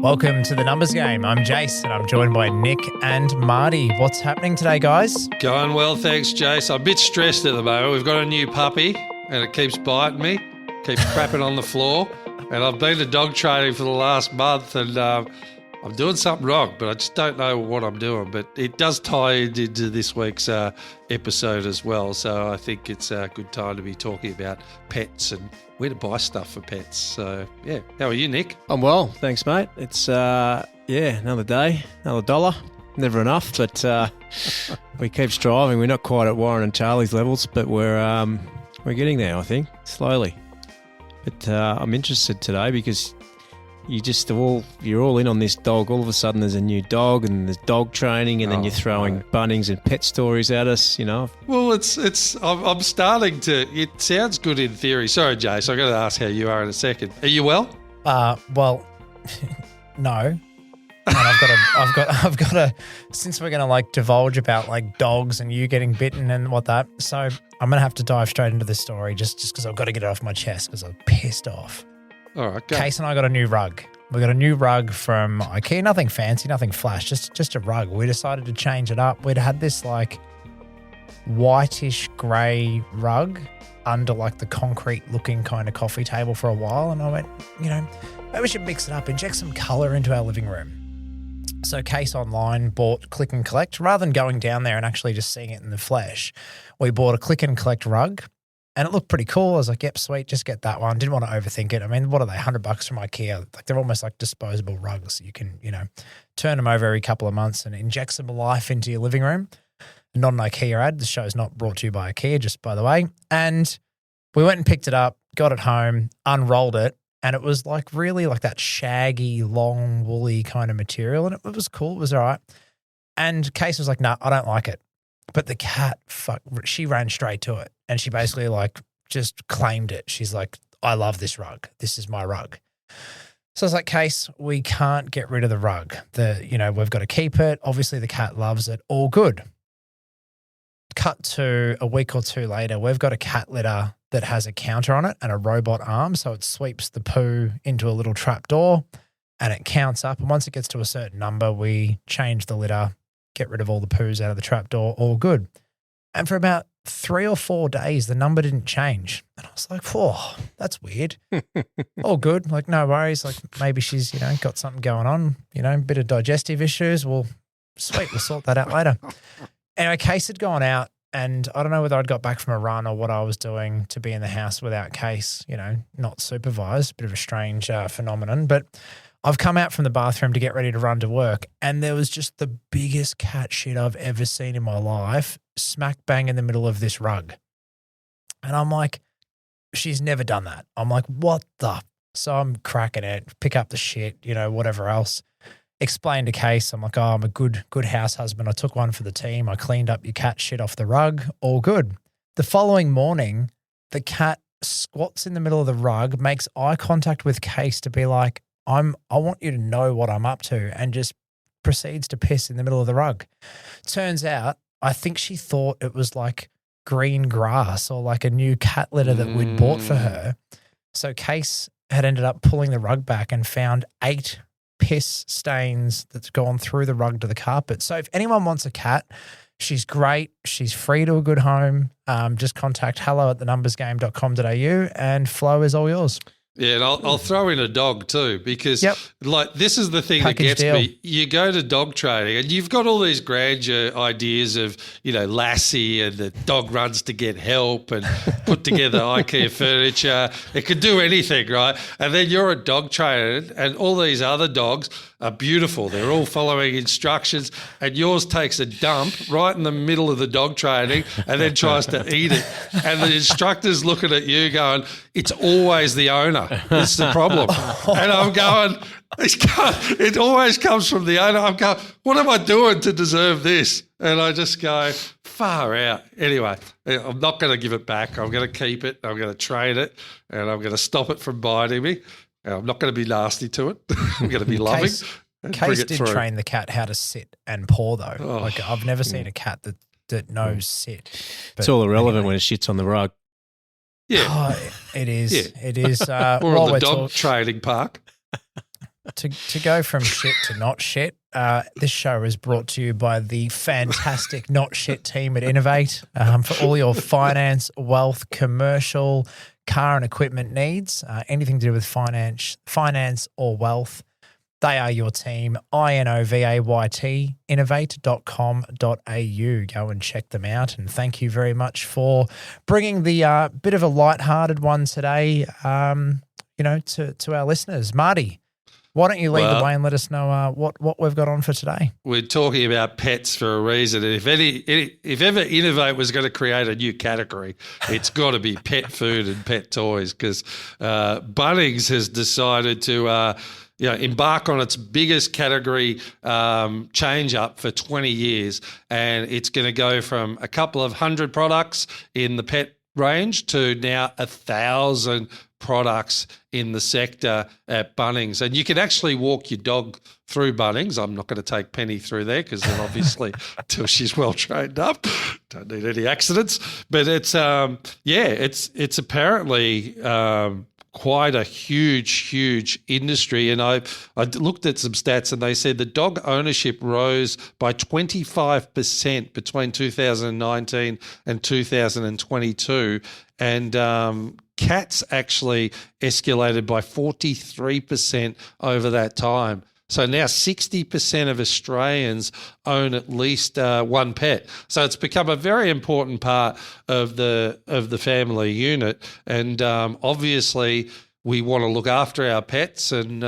Welcome to the Numbers Game. I'm Jace and I'm joined by Nick and Marty. What's happening today, guys? Going well, thanks, Jace. I'm a bit stressed at the moment. We've got a new puppy and it keeps biting me, keeps crapping on the floor. And I've been to dog training for the last month and I'm doing something wrong, but I just don't know what I'm doing. But it does tie into this week's episode as well. So I think it's a good time to be talking about pets and where to buy stuff for pets. So, yeah. How are you, Nick? I'm well, thanks, mate. It's, another day, another dollar. Never enough, but we keep striving. We're not quite at Warren and Charlie's levels, but we're getting there, I think, slowly. But I'm interested today because you're all in on this dog. All of a sudden there's a new dog and there's dog training and then you're throwing Bunnings and pet stories at us, you know. Well, I'm starting to, it sounds good in theory. Sorry, Jace, I've got to ask how you are in a second. Are you well? Well, no. And I've got to, since we're going to divulge about dogs and you getting bitten and what that, so I'm going to have to dive straight into this story just because I've got to get it off my chest because I'm pissed off. All right, go. Case and I got a new rug. We got a new rug from IKEA. Nothing fancy, nothing flash, just a rug. We decided to change it up. We'd had this whitish grey rug under the concrete looking kind of coffee table for a while. And I went, maybe we should mix it up, inject some colour into our living room. So Case online bought click and collect. Rather than going down there and actually just seeing it in the flesh, we bought a click and collect rug. And it looked pretty cool. I was like, yep, sweet, just get that one. Didn't want to overthink it. I mean, what are they, $100 from IKEA? They're almost like disposable rugs. You can, turn them over every couple of months and inject some life into your living room. Not an IKEA ad. The show's not brought to you by IKEA, just by the way. And we went and picked it up, got it home, unrolled it, and it was really that shaggy, long, woolly kind of material. And it was cool. It was all right. And Case was like, no, I don't like it. But the cat, she ran straight to it. And she basically just claimed it. She's like, I love this rug. This is my rug. So I was like, Case, we can't get rid of the rug. We've got to keep it. Obviously the cat loves it. All good. Cut to a week or two later, we've got a cat litter that has a counter on it and a robot arm. So it sweeps the poo into a little trap door and it counts up. And once it gets to a certain number, we change the litter, get rid of all the poos out of the trap door. All good. And for about 3 or 4 days, the number didn't change. And I was like, whoa, that's weird. All good. No worries. Maybe she's, got something going on, a bit of digestive issues. Well, sweet. We'll sort that out later. Anyway, Case had gone out and I don't know whether I'd got back from a run or what I was doing to be in the house without Case, not supervised. Bit of a strange phenomenon. But I've come out from the bathroom to get ready to run to work and there was just the biggest cat shit I've ever seen in my life smack bang in the middle of this rug. And I'm like, she's never done that. I'm like, what the? So I'm cracking it, pick up the shit, whatever else. Explain to Case, I'm like, oh, I'm a good house husband. I took one for the team. I cleaned up your cat shit off the rug. All good. The following morning, the cat squats in the middle of the rug, makes eye contact with Case to be like, I want you to know what I'm up to, and just proceeds to piss in the middle of the rug. Turns out, I think she thought it was green grass or a new cat litter that we'd bought for her. So Case had ended up pulling the rug back and found 8 piss stains that's gone through the rug to the carpet. So if anyone wants a cat, she's great. She's free to a good home. Just contact hello@thenumbersgame.com.au and flow is all yours. Yeah, and I'll throw in a dog too because, this is the thing Package that gets deal. me. You go to dog training and you've got all these grandeur ideas of, Lassie and the dog runs to get help and put together IKEA furniture. It could do anything, right? And then you're a dog trainer and all these other dogs are beautiful. They're all following instructions and yours takes a dump right in the middle of the dog training and then tries to eat it. And the instructor's looking at you going, it's always the owner. It's the problem. And I'm going, it always comes from the owner. I'm going, what am I doing to deserve this? And I just go, far out. Anyway, I'm not going to give it back. I'm going to keep it. I'm going to train it and I'm going to stop it from biting me. I'm not going to be nasty to it. I'm going to be loving. Case did train the cat how to sit and paw though. Oh. I've never seen a cat that knows sit. It's all irrelevant when it shits on the rug. Yeah. Oh, it is. Yeah. It is. Or on the dog training park. To go from shit to not shit, this show is brought to you by the fantastic not shit team at Innovate for all your finance, wealth, commercial, car and equipment needs, anything to do with finance or wealth. They are your team, INOVAYT, innovate.com.au. Go and check them out. And thank you very much for bringing the bit of a lighthearted one today, to our listeners. Marty, why don't you lead the way and let us know what we've got on for today? We're talking about pets for a reason. And if ever Innovate was going to create a new category, it's got to be pet food and pet toys, because Bunnings has decided to embark on its biggest category change up for 20 years. And it's going to go from a couple of hundred products in the pet range to now 1,000 products in the sector at Bunnings. And you can actually walk your dog through Bunnings. I'm not going to take Penny through there because then obviously until she's well trained up, don't need any accidents. But it's apparently quite a huge industry. And I looked at some stats and they said the dog ownership rose by 25% between 2019 and 2022. And cats actually escalated by 43% over that time. So now 60% of Australians own at least one pet. So it's become a very important part of the family unit. And obviously we want to look after our pets, and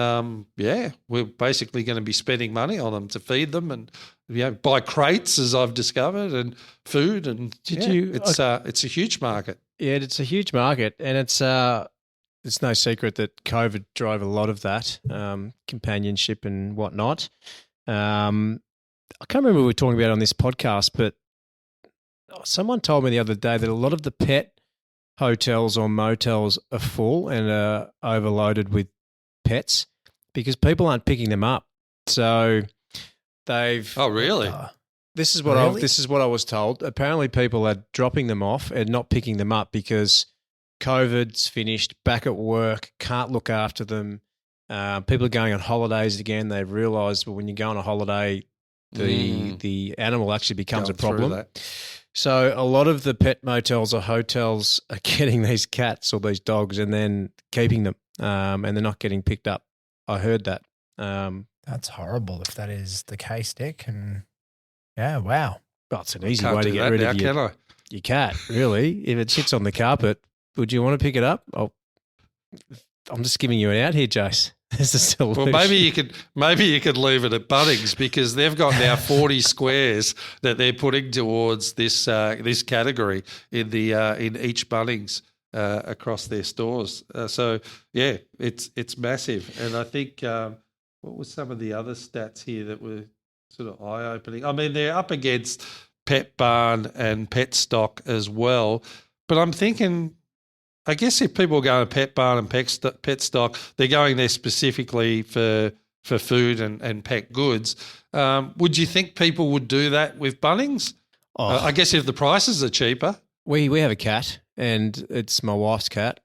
we're basically going to be spending money on them to feed them and buy crates, as I've discovered, and food. And it's a huge market. Yeah, it's a huge market, and it's no secret that COVID drove a lot of that, companionship and whatnot. I can't remember what we were talking about on this podcast, but someone told me the other day that a lot of the pet hotels or motels are full and are overloaded with pets because people aren't picking them up. So they've... Oh, really? This is what I was told. Apparently people are dropping them off and not picking them up because COVID's finished, back at work, can't look after them. People are going on holidays again. They've realised when you go on a holiday, the animal actually becomes a problem. So a lot of the pet motels or hotels are getting these cats or these dogs and then keeping them, and they're not getting picked up. I heard that. That's horrible if that is the case, Dick. And yeah, wow. Well, it's an easy way to get rid of your cat, really. If it sits on the carpet, would you want to pick it up? I'm just giving you an out here, Jace. There's a solution. Well, maybe you could leave it at Bunnings because they've got now 40 squares that they're putting towards this category in each Bunnings across their stores. It's massive. And I think what was some of the other stats here that were sort of eye-opening? I mean, they're up against Pet Barn and Pet Stock as well. But I'm thinking, I guess if people go to Pet Barn and Pet Stock, they're going there specifically for food and pet goods. Would you think people would do that with Bunnings? I guess if the prices are cheaper. We have a cat, and it's my wife's cat,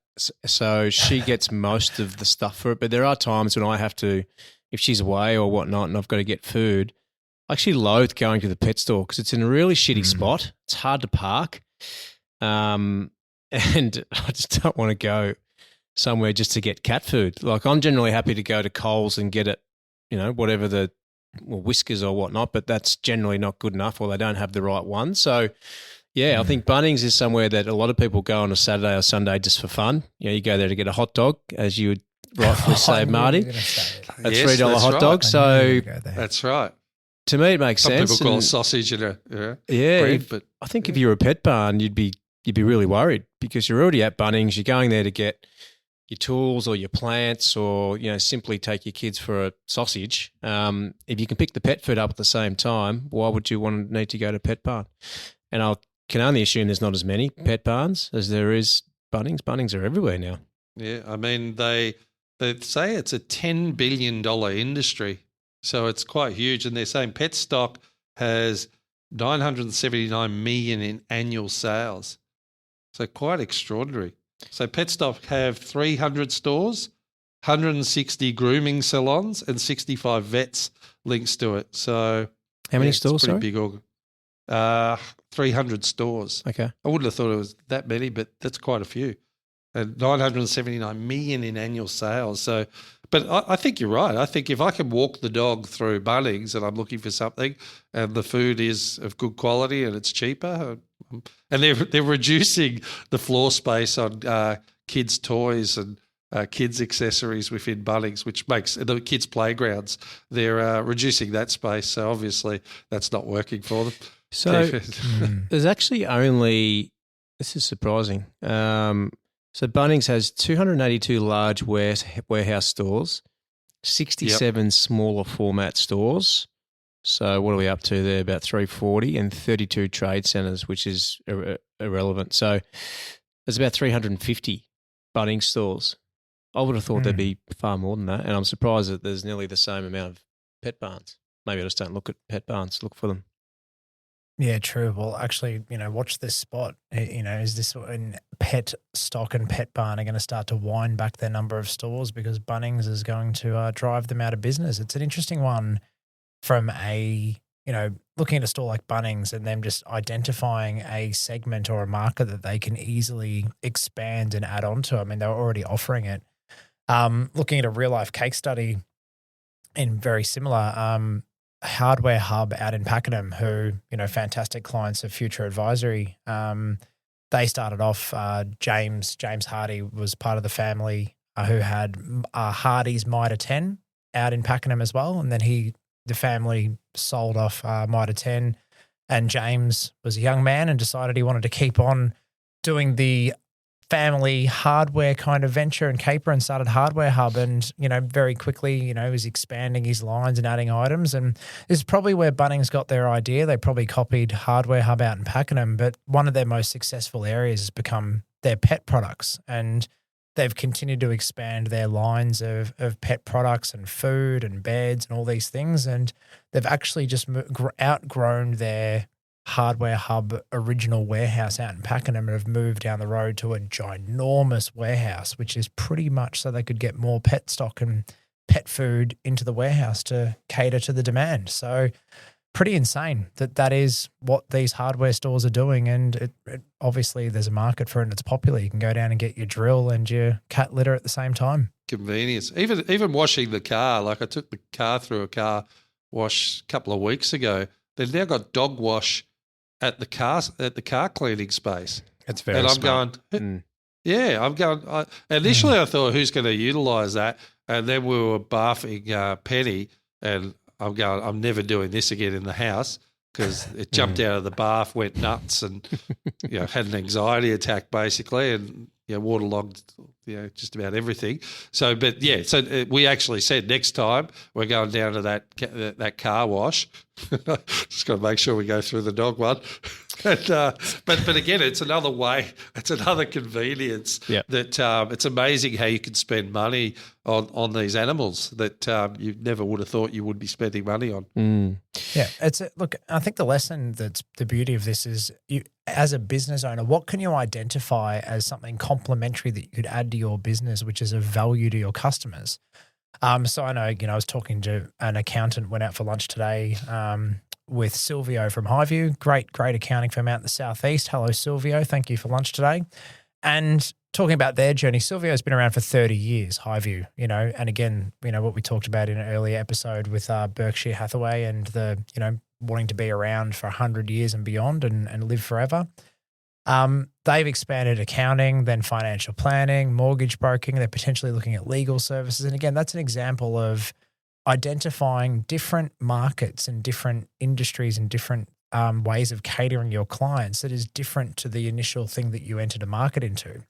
so she gets most of the stuff for it. But there are times when I have to, if she's away or whatnot and I've got to get food, I actually loathe going to the pet store because it's in a really shitty spot. It's hard to park. And I just don't want to go somewhere just to get cat food. Like I'm generally happy to go to Coles and get it, whatever Whiskers or whatnot, but that's generally not good enough or they don't have the right one. So, I think Bunnings is somewhere that a lot of people go on a Saturday or Sunday just for fun. You go there to get a hot dog, as you would rightfully say, Marty. A $3 hot dog. So that's right. To me, it makes sense. Some people call it sausage and bread, but I think if you're a pet barn, you'd be really worried because you're already at Bunnings. You're going there to get your tools or your plants or, simply take your kids for a sausage. If you can pick the pet food up at the same time, why would you need to go to Pet Barn? And I can only assume there's not as many pet barns as there is Bunnings. Bunnings are everywhere now. Yeah, I mean, they say it's a $10 billion industry, so it's quite huge. And they're saying Pet Stock has $979 million in annual sales. So quite extraordinary. So Pet Stock have 300 stores 160 grooming salons, and 65 vets links to it. So How many it's stores, pretty sorry? big 300 stores. Okay. I wouldn't have thought it was that many, but that's quite a few. And 979 million in annual sales. So, but I think you're right. I think if I can walk the dog through Bunnings and I'm looking for something, and the food is of good quality and it's cheaper, and they're reducing the floor space on kids' toys and kids' accessories within Bunnings, which makes the kids' playgrounds. They're reducing that space, so obviously that's not working for them. So there's actually only, this is surprising. So Bunnings has 282 large warehouse stores, 67 smaller format stores. So what are we up to there? About 340, and 32 trade centres, which is irrelevant. So there's about 350 Bunnings stores. I would have thought there'd be far more than that, and I'm surprised that there's nearly the same amount of pet barns. Maybe I just don't look at pet barns, look for them. Yeah, true. Well, actually, watch this spot. Is this when pet stock and pet barn are going to start to wind back their number of stores because Bunnings is going to drive them out of business? It's an interesting one from looking at a store like Bunnings and them just identifying a segment or a market that they can easily expand and add on to. I mean, they were already offering it. Looking at a real life case study in very similar, Hardware Hub out in Pakenham, who, fantastic clients of Future Advisory. They started off, James Hardy was part of the family who had Hardy's Mitre 10 out in Pakenham as well. And then the family sold off Mitre 10, and James was a young man and decided he wanted to keep on doing the family hardware kind of venture and caper, and started Hardware Hub, and very quickly was expanding his lines and adding items. And this is probably where Bunnings got their idea. They probably copied Hardware Hub out in Pakenham, but one of their most successful areas has become their pet products, and they've continued to expand their lines of pet products and food and beds and all these things, and they've actually just outgrown their Hardware Hub original warehouse out in Pakenham and have moved down the road to a ginormous warehouse, which is pretty much so they could get more pet stock and pet food into the warehouse to cater to the demand. So pretty insane that is what these hardware stores are doing, and it obviously there's a market for it and it's popular. You can go down and get your drill and your cat litter at the same time. Convenience. Even washing the car, like I took the car through a car wash a couple of weeks ago. They've now got dog wash at the car cleaning space. It's very smart. I'm going. Initially, I thought, who's going to utilise that? And then we were bathing Penny, and I'm going, I'm never doing this again in the house, because it jumped out of the bath, went nuts, and had an anxiety attack basically, and waterlogged just about everything. So, we actually said next time we're going down to that car wash. Just got to make sure we go through the dog one. And, but again, it's another way. It's another convenience that it's amazing how you can spend money on these animals that you never would have thought you would be spending money on. Yeah, look, I think the lesson that's the beauty of this is you, as a business owner, what can you identify as something complementary that you could add to your business, which is of value to your customers? So I know, I was talking to an accountant, went out for lunch today with Silvio from Highview, great accounting firm out in the southeast. Hello, Silvio. Thank you for lunch today. And talking about their journey, Silvio's been around for 30 years, Highview, and again, what we talked about in an earlier episode with Berkshire Hathaway and the, wanting to be around for 100 years and beyond and live forever. They've expanded accounting, then financial planning, mortgage broking. They're potentially looking at legal services. And again, that's an example of identifying different markets and different industries and different ways of catering your clients that is different to the initial thing that you entered a market into.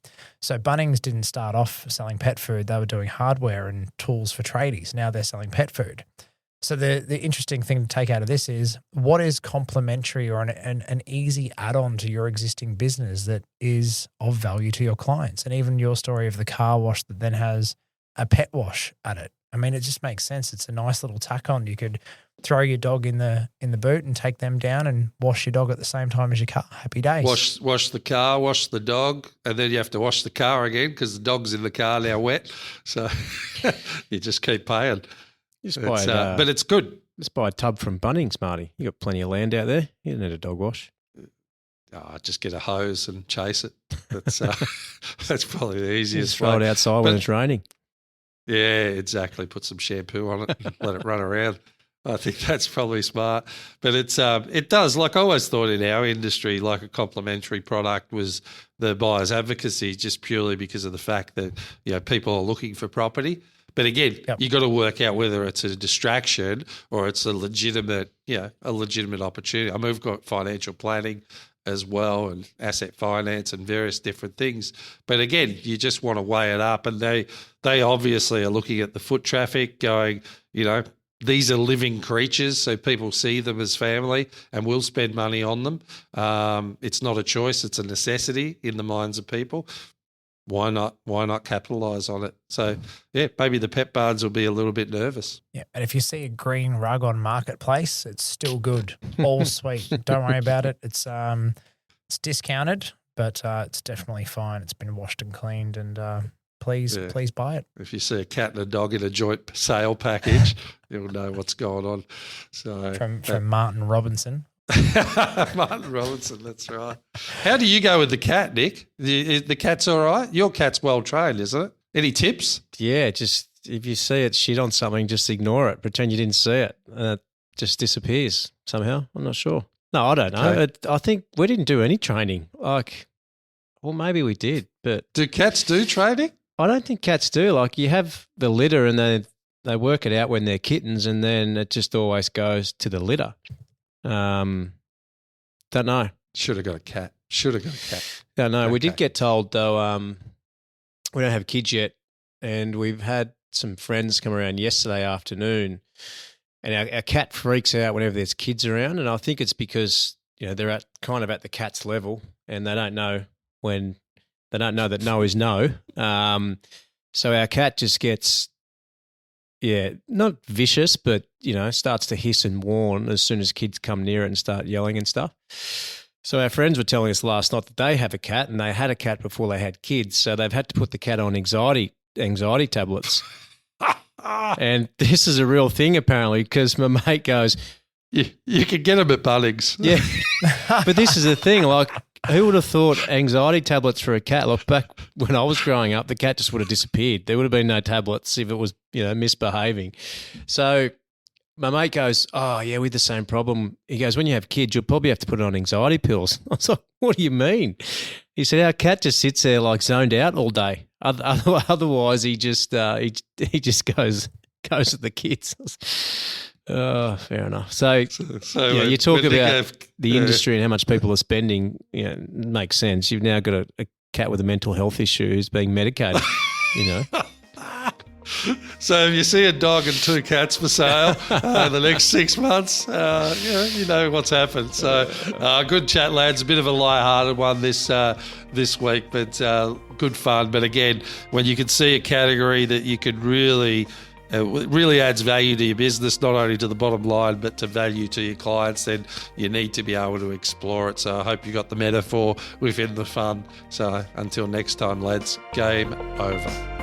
So Bunnings didn't start off selling pet food. They were doing hardware and tools for tradies. Now they're selling pet food. So the interesting thing to take out of this is what is complementary or an easy add-on to your existing business that is of value to your clients. And even your story of the car wash that then has a pet wash at it. I mean, it just makes sense. It's a nice little tack on. You could throw your dog in the boot and take them down and wash your dog at the same time as your car. Happy days. Wash the car, wash the dog, and then you have to wash the car again because the dog's in the car now wet. So you just keep paying. But it's good. Just buy a tub from Bunnings, Marty. You got plenty of land out there. You don't need a dog wash. Just get a hose and chase it. That's probably the easiest. Just throw it outside when it's raining. Yeah, exactly. Put some shampoo on it and let it run around. I think that's probably smart. But it does, like I always thought in our industry, like a complementary product was the buyer's advocacy, just purely because of the fact that, people are looking for property. But again, you got to work out whether it's a distraction or it's a legitimate opportunity. I mean, we've got financial planning as well and asset finance and various different things. But again, you just want to weigh it up. And they obviously are looking at the foot traffic going, these are living creatures, so people see them as family and will spend money on them. It's not a choice, it's a necessity in the minds of people. Why not capitalise on it? So, maybe the pet barns will be a little bit nervous. Yeah, and if you see a green rug on Marketplace, it's still good. All sweet. Don't worry about it. It's discounted, but it's definitely fine. It's been washed and cleaned, and please buy it. If you see a cat and a dog in a joint sale package, you'll know what's going on. So from Martin Robinson. Martin Robinson, that's right. How do you go with the cat, Nick? The cat's all right? Your cat's well trained, isn't it? Any tips? Yeah, just if you see it shit on something, just ignore it. Pretend you didn't see it, and it just disappears somehow. I'm not sure. No, I don't know. Okay. I think we didn't do any training. Well, maybe we did, but do cats do training? I don't think cats do. Like, you have the litter, and they work it out when they're kittens, and then it just always goes to the litter. Don't know. Should have got a cat. Don't know. Okay. We did get told though. We don't have kids yet, and we've had some friends come around yesterday afternoon, and our cat freaks out whenever there's kids around, and I think it's because they're at the cat's level, and they don't know that no is no. So our cat just gets. Yeah, not vicious, but, starts to hiss and warn as soon as kids come near it and start yelling and stuff. So our friends were telling us last night that they have a cat, and they had a cat before they had kids, so they've had to put the cat on anxiety tablets. And this is a real thing apparently, because my mate goes, You could get them at Bunnings. Yeah, but this is the thing, like, who would have thought anxiety tablets for a cat? Like, back when I was growing up, the cat just would have disappeared. There would have been no tablets if it was, misbehaving. So my mate goes, oh, yeah, we had the same problem. He goes, when you have kids, you'll probably have to put it on anxiety pills. I was like, what do you mean? He said, our cat just sits there like zoned out all day. Otherwise, he just goes at the kids. Oh, fair enough. So you talk about the industry and how much people are spending. Makes sense. You've now got a cat with a mental health issue who's being medicated. So if you see a dog and two cats for sale the next 6 months, you know what's happened. So good chat, lads. A bit of a light-hearted one this week, but good fun. But again, when you can see a category that you could really it really adds value to your business, not only to the bottom line, but to value to your clients, then you need to be able to explore it. So I hope you got the metaphor within the fun. So until next time, lads, game over.